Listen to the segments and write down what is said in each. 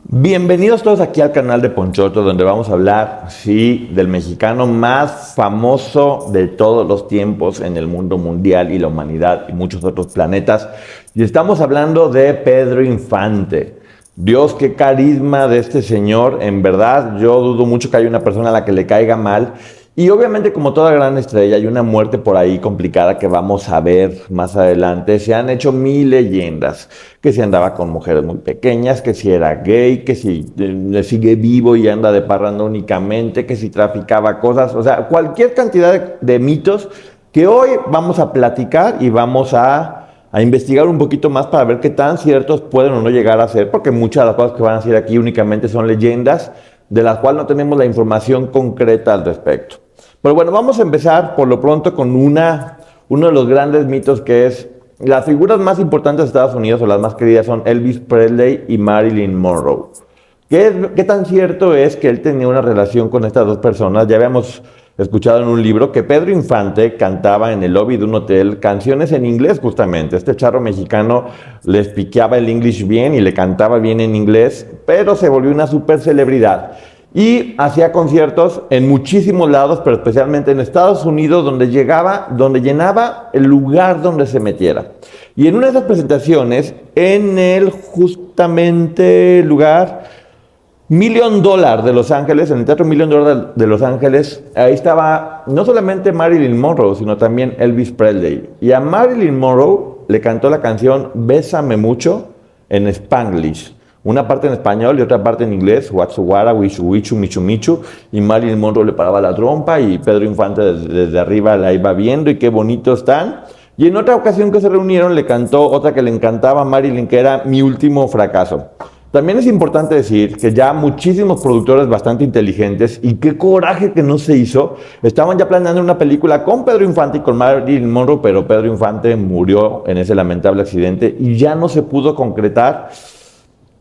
Bienvenidos todos aquí al canal de Ponchoto, donde vamos a hablar, sí, del mexicano más famoso de todos los tiempos en el mundo mundial y la humanidad y muchos otros planetas. Y estamos hablando de Pedro Infante. Dios, qué carisma de este señor. En verdad, yo dudo mucho que haya una persona a la que le caiga mal. Y obviamente, como toda gran estrella, hay una muerte por ahí complicada que vamos a ver más adelante. Se han hecho mil leyendas, que si andaba con mujeres muy pequeñas, que si era gay, que si sigue vivo y anda de parranda únicamente, que si traficaba cosas, o sea, cualquier cantidad de mitos que hoy vamos a platicar y vamos a investigar un poquito más para ver qué tan ciertos pueden o no llegar a ser, porque muchas de las cosas que van a decir aquí únicamente son leyendas, de las cuales no tenemos la información concreta al respecto. Pero bueno, vamos a empezar por lo pronto con uno de los grandes mitos, que es las figuras más importantes de Estados Unidos o las más queridas son Elvis Presley y Marilyn Monroe. ¿Qué tan cierto es que él tenía una relación con estas dos personas? Ya habíamos escuchado en un libro que Pedro Infante cantaba en el lobby de un hotel canciones en inglés justamente. Este charro mexicano les piqueaba el English bien y le cantaba bien en inglés, pero se volvió una super celebridad. Y hacía conciertos en muchísimos lados, pero especialmente en Estados Unidos, donde llenaba el lugar donde se metiera. Y en una de esas presentaciones, en el justamente lugar Million Dollar de Los Ángeles, en el Teatro Million Dollar de Los Ángeles, ahí estaba no solamente Marilyn Monroe, sino también Elvis Presley. Y a Marilyn Monroe le cantó la canción Bésame Mucho en Spanglish. Una parte en español y otra parte en inglés, Watsuwara, Wishu Wishu, Michu Michu, y Marilyn Monroe le paraba la trompa y Pedro Infante desde arriba la iba viendo y qué bonito están. Y en otra ocasión que se reunieron le cantó otra que le encantaba a Marilyn, que era Mi Último Fracaso. También es importante decir que ya muchísimos productores bastante inteligentes, y qué coraje que no se hizo, estaban ya planeando una película con Pedro Infante y con Marilyn Monroe, pero Pedro Infante murió en ese lamentable accidente y ya no se pudo concretar.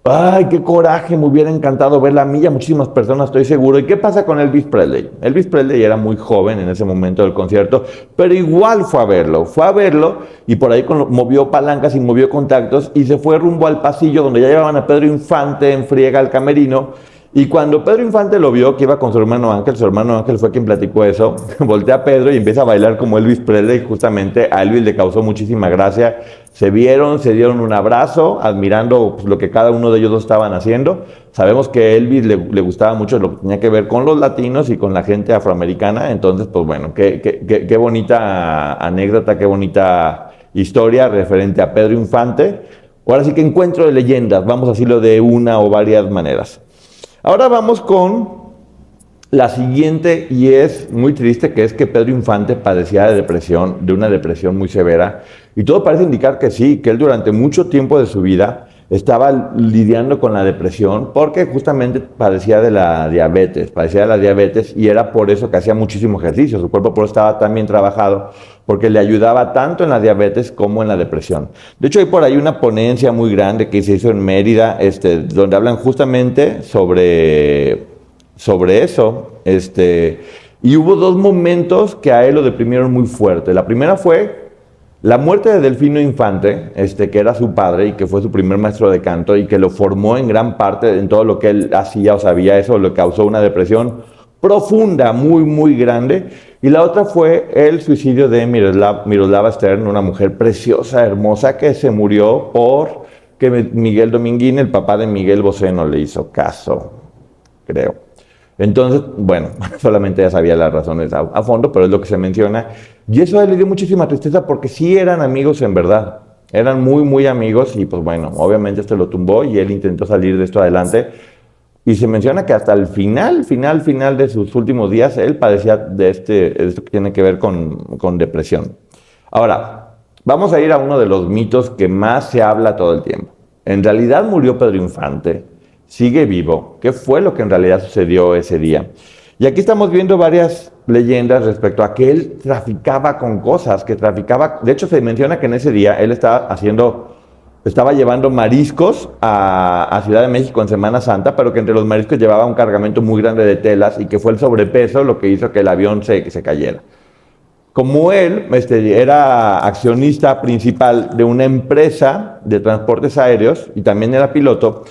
Ay, qué coraje, me hubiera encantado verla a mí y a muchísimas personas, estoy seguro. ¿Y qué pasa con Elvis Presley? Elvis Presley era muy joven en ese momento del concierto, pero igual fue a verlo y por ahí movió palancas y movió contactos y se fue rumbo al pasillo donde ya llevaban a Pedro Infante en friega al camerino. Y cuando Pedro Infante lo vio que iba con su hermano Ángel fue quien platicó eso, voltea a Pedro y empieza a bailar como Elvis Presley. Justamente a Elvis le causó muchísima gracia. Se vieron, se dieron un abrazo, admirando pues, lo que cada uno de ellos dos estaban haciendo. Sabemos que a Elvis le gustaba mucho lo que tenía que ver con los latinos y con la gente afroamericana. Entonces, pues bueno, qué bonita anécdota, qué bonita historia referente a Pedro Infante. Ahora sí que encuentro de leyendas, vamos a decirlo de una o varias maneras. Ahora vamos con la siguiente, y es muy triste, que es que Pedro Infante padecía de depresión, de una depresión muy severa, y todo parece indicar que sí, que él durante mucho tiempo de su vida estaba lidiando con la depresión porque justamente padecía de la diabetes, y era por eso que hacía muchísimo ejercicio. Su cuerpo por eso estaba tan bien trabajado, porque le ayudaba tanto en la diabetes como en la depresión. De hecho, hay por ahí una ponencia muy grande que se hizo en Mérida, donde hablan justamente sobre eso. Y hubo dos momentos que a él lo deprimieron muy fuerte. La primera fue la muerte de Delfino Infante, que era su padre y que fue su primer maestro de canto y que lo formó en gran parte en todo lo que él hacía o sabía. Eso le causó una depresión profunda, muy, muy grande. Y la otra fue el suicidio de Miroslava Stern, una mujer preciosa, hermosa, que se murió porque Miguel Dominguín, el papá de Miguel Bosé, no le hizo caso, creo. Entonces, bueno, solamente ya sabía las razones a fondo, pero es lo que se menciona. Y eso a él le dio muchísima tristeza porque sí eran amigos en verdad. Eran muy, muy amigos y pues bueno, obviamente esto lo tumbó y él intentó salir de esto adelante. Y se menciona que hasta el final de sus últimos días, él padecía de esto que tiene que ver con depresión. Ahora, vamos a ir a uno de los mitos que más se habla todo el tiempo. ¿En realidad murió Pedro Infante? ¿Sigue vivo? ¿Qué fue lo que en realidad sucedió ese día? Y aquí estamos viendo varias leyendas respecto a que él traficaba con cosas, de hecho se menciona que en ese día él estaba llevando mariscos a Ciudad de México en Semana Santa, pero que entre los mariscos llevaba un cargamento muy grande de telas y que fue el sobrepeso lo que hizo que el avión se cayera. Como él era accionista principal de una empresa de transportes aéreos y también era piloto,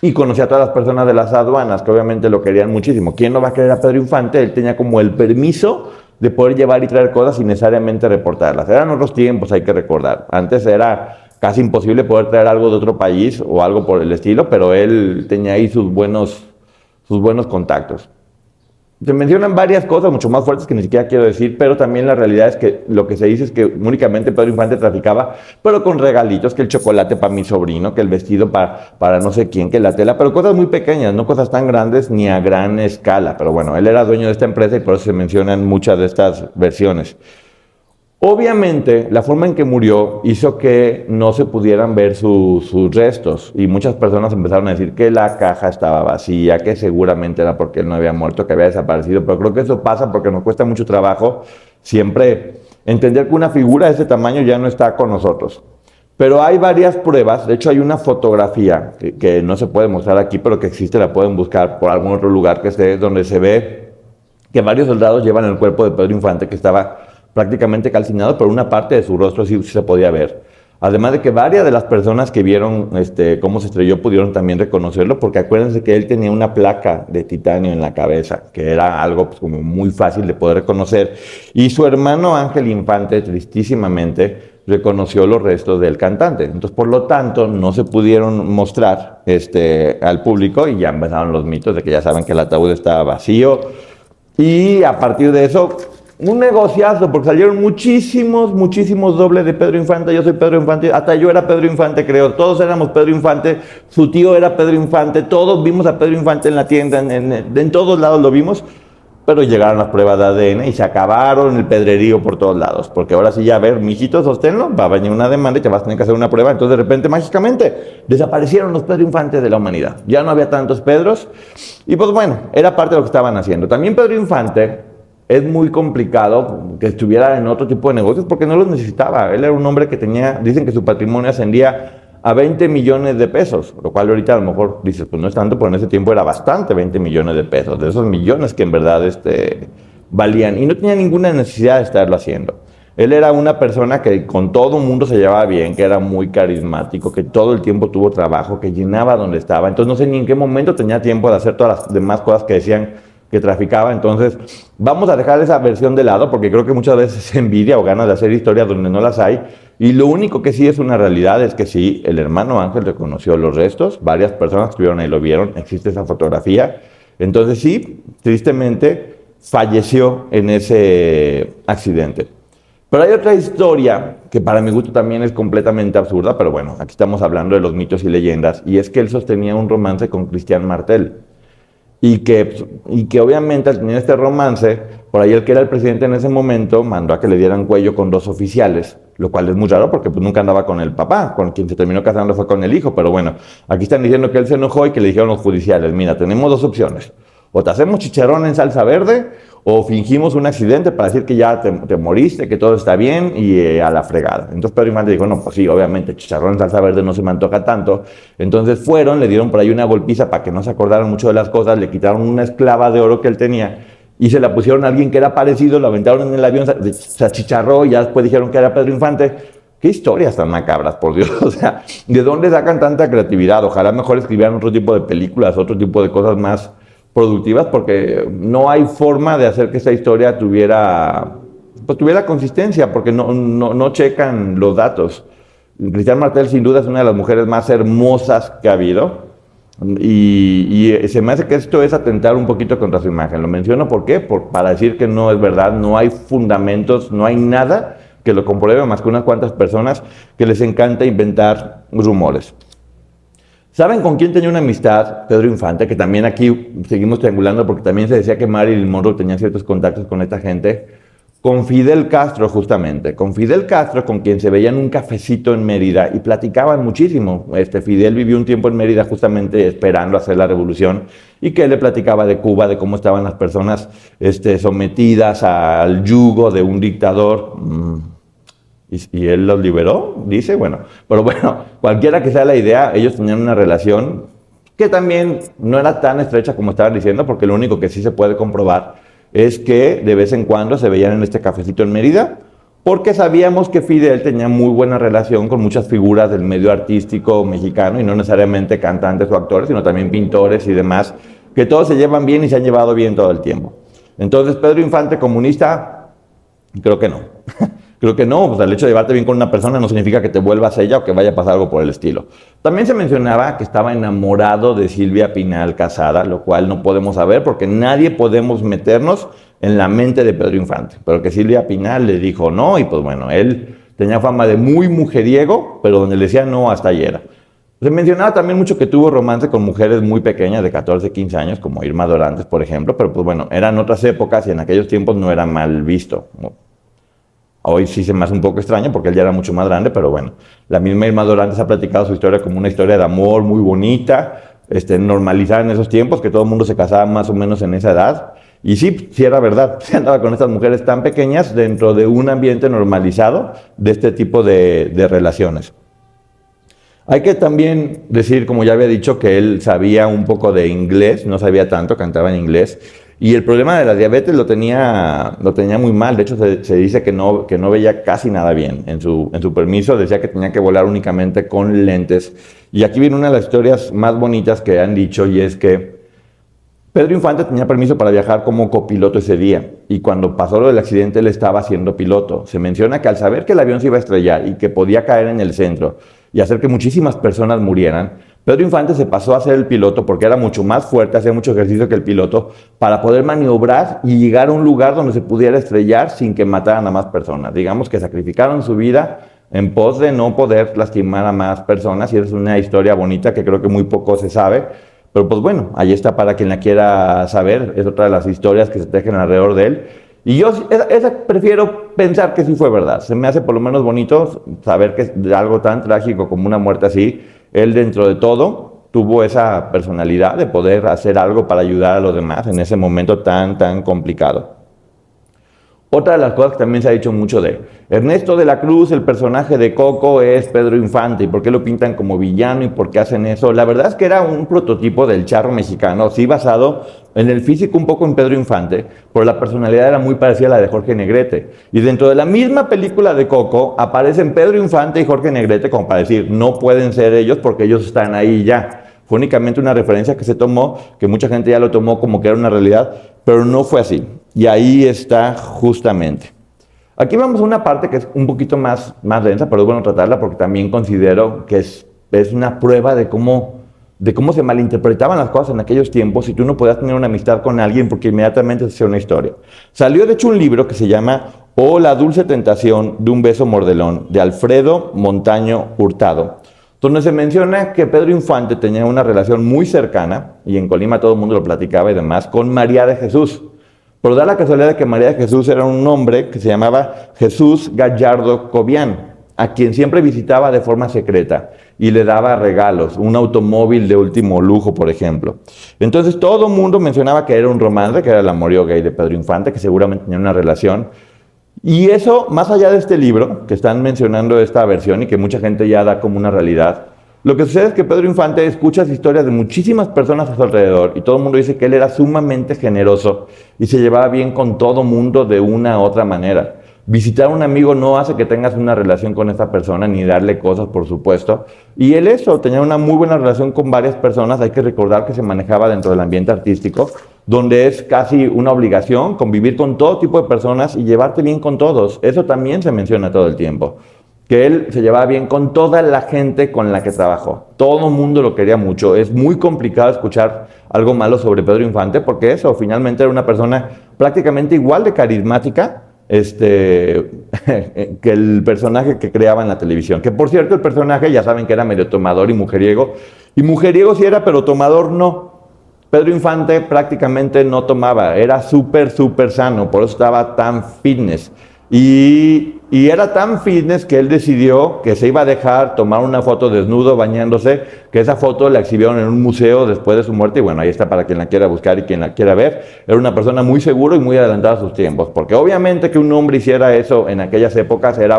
y conocía a todas las personas de las aduanas, que obviamente lo querían muchísimo. ¿Quién no va a querer a Pedro Infante? Él tenía como el permiso de poder llevar y traer cosas sin necesariamente reportarlas. Eran otros tiempos, hay que recordar. Antes era casi imposible poder traer algo de otro país o algo por el estilo, pero él tenía ahí sus buenos contactos. Se mencionan varias cosas mucho más fuertes que ni siquiera quiero decir, pero también la realidad es que lo que se dice es que únicamente Pedro Infante traficaba, pero con regalitos, que el chocolate para mi sobrino, que el vestido para no sé quién, que la tela, pero cosas muy pequeñas, no cosas tan grandes ni a gran escala. Pero bueno, él era dueño de esta empresa y por eso se mencionan muchas de estas versiones. Obviamente, la forma en que murió hizo que no se pudieran ver sus restos y muchas personas empezaron a decir que la caja estaba vacía, que seguramente era porque él no había muerto, que había desaparecido, pero creo que eso pasa porque nos cuesta mucho trabajo siempre entender que una figura de ese tamaño ya no está con nosotros. Pero hay varias pruebas, de hecho hay una fotografía que no se puede mostrar aquí, pero que existe, la pueden buscar por algún otro lugar que esté, donde se ve que varios soldados llevan el cuerpo de Pedro Infante, que estaba prácticamente calcinado, pero una parte de su rostro sí se podía ver. Además de que varias de las personas que vieron cómo se estrelló pudieron también reconocerlo, porque acuérdense que él tenía una placa de titanio en la cabeza, que era algo pues, como muy fácil de poder reconocer. Y su hermano Ángel Infante, tristísimamente, reconoció los restos del cantante. Entonces, por lo tanto, no se pudieron mostrar al público y ya empezaron los mitos de que ya saben que el ataúd estaba vacío. Y a partir de eso, un negociazo, porque salieron muchísimos dobles de Pedro Infante. Yo soy Pedro Infante, hasta yo era Pedro Infante, creo. Todos éramos Pedro Infante, su tío era Pedro Infante, todos vimos a Pedro Infante en la tienda, en todos lados lo vimos. Pero llegaron las pruebas de ADN y se acabaron el pedrerío por todos lados. Porque ahora sí, ya, a ver, mijito, sosténlo, va a venir una demanda y te vas a tener que hacer una prueba. Entonces, de repente, mágicamente, desaparecieron los Pedro Infantes de la humanidad. Ya no había tantos Pedros. Y pues bueno, era parte de lo que estaban haciendo. También Pedro Infante es muy complicado que estuviera en otro tipo de negocios porque no los necesitaba. Él era un hombre que tenía, dicen que su patrimonio ascendía a 20 millones de pesos, lo cual ahorita a lo mejor dices, pues no es tanto, pero en ese tiempo era bastante 20 millones de pesos, de esos millones que en verdad valían, y no tenía ninguna necesidad de estarlo haciendo. Él era una persona que con todo el mundo se llevaba bien, que era muy carismático, que todo el tiempo tuvo trabajo, que llenaba donde estaba, entonces no sé ni en qué momento tenía tiempo de hacer todas las demás cosas que decían que traficaba. Entonces vamos a dejar esa versión de lado porque creo que muchas veces es envidia o ganas de hacer historias donde no las hay, y lo único que sí es una realidad es que sí, el hermano Ángel reconoció los restos, varias personas que estuvieron ahí lo vieron, existe esa fotografía. Entonces sí, tristemente falleció en ese accidente. Pero hay otra historia que para mi gusto también es completamente absurda, pero bueno, aquí estamos hablando de los mitos y leyendas, y es que él sostenía un romance con Cristian Martel. Y que obviamente al tener este romance, por ahí el que era el presidente en ese momento mandó a que le dieran cuello con dos oficiales, lo cual es muy raro porque pues nunca andaba con el papá, con quien se terminó casando fue con el hijo. Pero bueno, aquí están diciendo que él se enojó y que le dijeron los judiciales, mira, tenemos dos opciones, o te hacemos chicharrón en salsa verde o fingimos un accidente para decir que ya te moriste, que todo está bien y a la fregada. Entonces Pedro Infante dijo, no, pues sí, obviamente chicharrón en salsa verde no se me antoja tanto. Entonces fueron, le dieron por ahí una golpiza para que no se acordaran mucho de las cosas, le quitaron una esclava de oro que él tenía y se la pusieron a alguien que era parecido, lo aventaron en el avión, se achicharró y ya después dijeron que era Pedro Infante. Qué historias tan macabras, por Dios. O sea, ¿de dónde sacan tanta creatividad? Ojalá mejor escribieran otro tipo de películas, otro tipo de cosas más productivas, porque no hay forma de hacer que esta historia tuviera consistencia, porque no checan los datos. Cristian Martel sin duda es una de las mujeres más hermosas que ha habido, y se me hace que esto es atentar un poquito contra su imagen. Lo menciono ¿por qué? Para decir que no es verdad, no hay fundamentos, no hay nada que lo compruebe más que unas cuantas personas que les encanta inventar rumores. ¿Saben con quién tenía una amistad Pedro Infante? Que también aquí seguimos triangulando porque también se decía que Marilyn Monroe tenía ciertos contactos con esta gente. Con Fidel Castro, justamente. Con Fidel Castro, con quien se veía en un cafecito en Mérida y platicaban muchísimo. Fidel vivió un tiempo en Mérida justamente esperando hacer la revolución, y que él le platicaba de Cuba, de cómo estaban las personas sometidas al yugo de un dictador. Y él los liberó, dice, bueno, pero bueno, cualquiera que sea la idea, ellos tenían una relación que también no era tan estrecha como estaban diciendo, porque lo único que sí se puede comprobar es que de vez en cuando se veían en este cafecito en Mérida, porque sabíamos que Fidel tenía muy buena relación con muchas figuras del medio artístico mexicano, y no necesariamente cantantes o actores, sino también pintores y demás, que todos se llevan bien y se han llevado bien todo el tiempo. Entonces, Pedro Infante, comunista, creo que no. Creo que no, pues el hecho de llevarte bien con una persona no significa que te vuelvas ella o que vaya a pasar algo por el estilo. También se mencionaba que estaba enamorado de Silvia Pinal Casada, lo cual no podemos saber porque nadie podemos meternos en la mente de Pedro Infante. Pero que Silvia Pinal le dijo no, y pues bueno, él tenía fama de muy mujeriego, pero donde le decía no, hasta ahí era. Se mencionaba también mucho que tuvo romance con mujeres muy pequeñas, de 14, 15 años, como Irma Dorantes, por ejemplo, pero pues bueno, eran otras épocas y en aquellos tiempos no era mal visto. Hoy sí se me hace un poco extraño porque él ya era mucho más grande, pero bueno, la misma Irma Dorantes ha platicado su historia como una historia de amor muy bonita, normalizada en esos tiempos, que todo el mundo se casaba más o menos en esa edad. Y sí, sí era verdad, se andaba con estas mujeres tan pequeñas dentro de un ambiente normalizado de este tipo de relaciones. Hay que también decir, como ya había dicho, que él sabía un poco de inglés, no sabía tanto, cantaba en inglés, y el problema de la diabetes lo tenía muy mal. De hecho, se dice que no veía casi nada bien. En su permiso decía que tenía que volar únicamente con lentes. Y aquí viene una de las historias más bonitas que han dicho, y es que Pedro Infante tenía permiso para viajar como copiloto ese día, y cuando pasó lo del accidente él estaba siendo piloto. Se menciona que al saber que el avión se iba a estrellar y que podía caer en el centro y hacer que muchísimas personas murieran, Pedro Infante se pasó a ser el piloto porque era mucho más fuerte, hacía mucho ejercicio que el piloto, para poder maniobrar y llegar a un lugar donde se pudiera estrellar sin que mataran a más personas. Digamos que sacrificaron su vida en pos de no poder lastimar a más personas, y es una historia bonita que creo que muy poco se sabe. Pero pues bueno, ahí está para quien la quiera saber, es otra de las historias que se tejen alrededor de él. Y yo prefiero pensar que sí fue verdad. Se me hace por lo menos bonito saber que de algo tan trágico como una muerte así, él dentro de todo tuvo esa personalidad de poder hacer algo para ayudar a los demás en ese momento tan complicado. Otra de las cosas que también se ha dicho mucho de Ernesto de la Cruz, el personaje de Coco, es Pedro Infante. ¿Y por qué lo pintan como villano y por qué hacen eso? La verdad es que era un prototipo del charro mexicano, sí basado en el físico un poco en Pedro Infante, pero la personalidad era muy parecida a la de Jorge Negrete. Y dentro de la misma película de Coco aparecen Pedro Infante y Jorge Negrete como para decir, no pueden ser ellos porque ellos están ahí ya. Fue únicamente una referencia que se tomó, que mucha gente ya lo tomó como que era una realidad, pero no fue así. Y ahí está justamente. Aquí vamos a una parte que es un poquito más densa, pero es bueno tratarla porque también considero que es una prueba de cómo se malinterpretaban las cosas en aquellos tiempos y tú no podías tener una amistad con alguien porque inmediatamente se hacía una historia. Salió de hecho un libro que se llama Oh, la dulce tentación de un beso mordelón, de Alfredo Montaño Hurtado, donde se menciona que Pedro Infante tenía una relación muy cercana, y en Colima todo el mundo lo platicaba y demás, con María de Jesús. Pero da la casualidad de que María de Jesús era un hombre que se llamaba Jesús Gallardo Cobian, a quien siempre visitaba de forma secreta y le daba regalos, un automóvil de último lujo, por ejemplo. Entonces todo el mundo mencionaba que era un romance, que era el amorío gay de Pedro Infante, que seguramente tenía una relación. Y eso, más allá de este libro, que están mencionando esta versión y que mucha gente ya da como una realidad, lo que sucede es que Pedro Infante escucha las historias de muchísimas personas a su alrededor y todo el mundo dice que él era sumamente generoso y se llevaba bien con todo mundo de una u otra manera. Visitar a un amigo no hace que tengas una relación con esa persona ni darle cosas, por supuesto. Y él tenía una muy buena relación con varias personas. Hay que recordar que se manejaba dentro del ambiente artístico, donde es casi una obligación convivir con todo tipo de personas y llevarte bien con todos. Eso también se menciona todo el tiempo, que él se llevaba bien con toda la gente con la que trabajó. Todo el mundo lo quería mucho. Es muy complicado escuchar algo malo sobre Pedro Infante porque finalmente era una persona prácticamente igual de carismática que el personaje que creaba en la televisión. Que por cierto, el personaje ya saben que era medio tomador y mujeriego sí era, pero tomador no. Pedro Infante prácticamente no tomaba, era súper sano, por eso estaba tan fitness. Y era tan fitness que él decidió que se iba a dejar tomar una foto desnudo bañándose, que esa foto la exhibieron en un museo después de su muerte, y bueno, ahí está para quien la quiera buscar y quien la quiera ver. Era una persona muy seguro y muy adelantada a sus tiempos, porque obviamente que un hombre hiciera eso en aquellas épocas era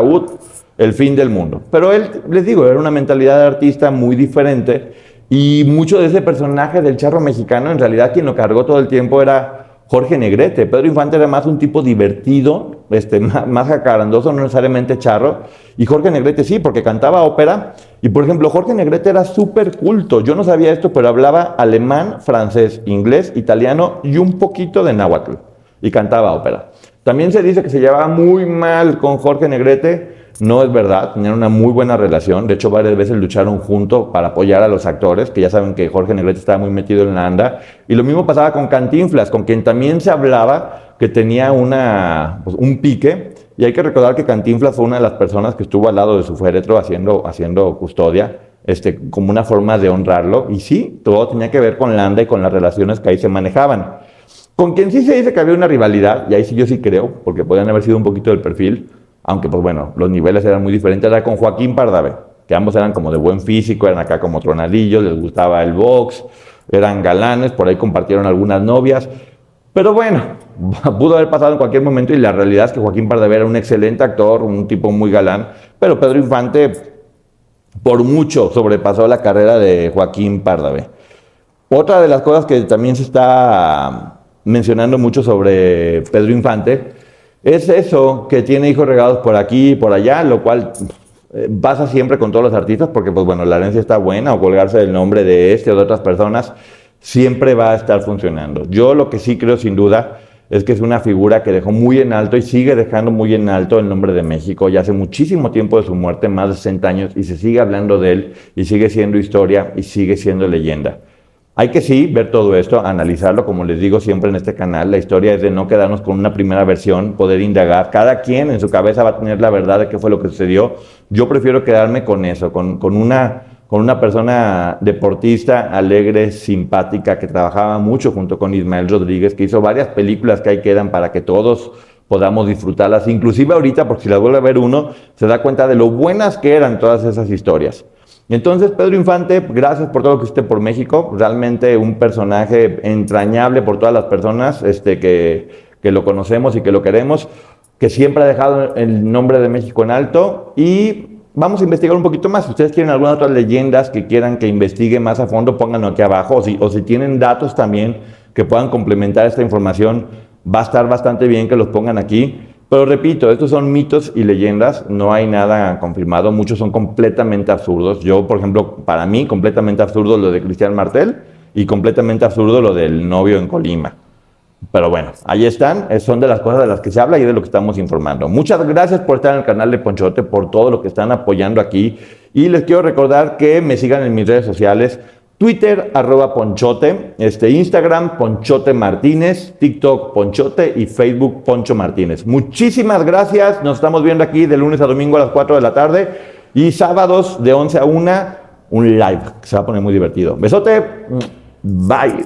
el fin del mundo. Pero él, les digo, era una mentalidad de artista muy diferente, y mucho de ese personaje del charro mexicano, en realidad quien lo cargó todo el tiempo era Jorge Negrete. Pedro Infante era más un tipo divertido, más jacarandoso, no necesariamente charro. Y Jorge Negrete sí, porque cantaba ópera. Y por ejemplo, Jorge Negrete era súper culto. Yo no sabía esto, pero hablaba alemán, francés, inglés, italiano y un poquito de náhuatl. Y cantaba ópera. También se dice que se llevaba muy mal con Jorge Negrete. No es verdad, tenían una muy buena relación. De hecho, varias veces lucharon juntos para apoyar a los actores, que ya saben que Jorge Negrete estaba muy metido en la anda. Y lo mismo pasaba con Cantinflas, con quien también se hablaba que tenía un pique. Y hay que recordar que Cantinflas fue una de las personas que estuvo al lado de su féretro haciendo custodia, como una forma de honrarlo. Y sí, todo tenía que ver con la anda y con las relaciones que ahí se manejaban. Con quien sí se dice que había una rivalidad, y ahí sí yo sí creo, porque podían haber sido un poquito del perfil, aunque pues bueno, los niveles eran muy diferentes, era con Joaquín Pardavé, que ambos eran como de buen físico, eran acá como tronadillos, les gustaba el box, eran galanes, por ahí compartieron algunas novias, pero bueno, pudo haber pasado en cualquier momento y la realidad es que Joaquín Pardavé era un excelente actor, un tipo muy galán, pero Pedro Infante por mucho sobrepasó la carrera de Joaquín Pardavé. Otra de las cosas que también se está mencionando mucho sobre Pedro Infante es eso, que tiene hijos regados por aquí y por allá, lo cual pasa siempre con todos los artistas, porque pues bueno, la herencia está buena, o colgarse del nombre de o de otras personas, siempre va a estar funcionando. Yo lo que sí creo sin duda es que es una figura que dejó muy en alto y sigue dejando muy en alto el nombre de México. Ya hace muchísimo tiempo de su muerte, más de 60 años, y se sigue hablando de él, y sigue siendo historia, y sigue siendo leyenda. Hay que sí ver todo esto, analizarlo, como les digo siempre en este canal. La historia es de no quedarnos con una primera versión, poder indagar. Cada quien en su cabeza va a tener la verdad de qué fue lo que sucedió. Yo prefiero quedarme con eso, con una persona deportista, alegre, simpática, que trabajaba mucho junto con Ismael Rodríguez, que hizo varias películas que ahí quedan para que todos podamos disfrutarlas. Inclusive ahorita, porque si las vuelve a ver uno, se da cuenta de lo buenas que eran todas esas historias. Entonces, Pedro Infante, gracias por todo lo que hiciste por México. Realmente un personaje entrañable por todas las personas que lo conocemos y que lo queremos, que siempre ha dejado el nombre de México en alto. Y vamos a investigar un poquito más. Si ustedes tienen algunas otras leyendas que quieran que investigue más a fondo, pónganlo aquí abajo. O si tienen datos también que puedan complementar esta información, va a estar bastante bien que los pongan aquí. Pero repito, estos son mitos y leyendas, no hay nada confirmado, muchos son completamente absurdos. Yo, por ejemplo, para mí, completamente absurdo lo de Cristian Martel y completamente absurdo lo del novio en Colima. Pero bueno, ahí están, son de las cosas de las que se habla y de lo que estamos informando. Muchas gracias por estar en el canal de Ponchote, por todo lo que están apoyando aquí. Y les quiero recordar que me sigan en mis redes sociales. Twitter, @Ponchote, Instagram, Ponchote Martínez, TikTok, Ponchote y Facebook, Poncho Martínez. Muchísimas gracias, nos estamos viendo aquí de lunes a domingo a las 4 de la tarde y sábados de 11 a 1, un live que se va a poner muy divertido. Besote, bye.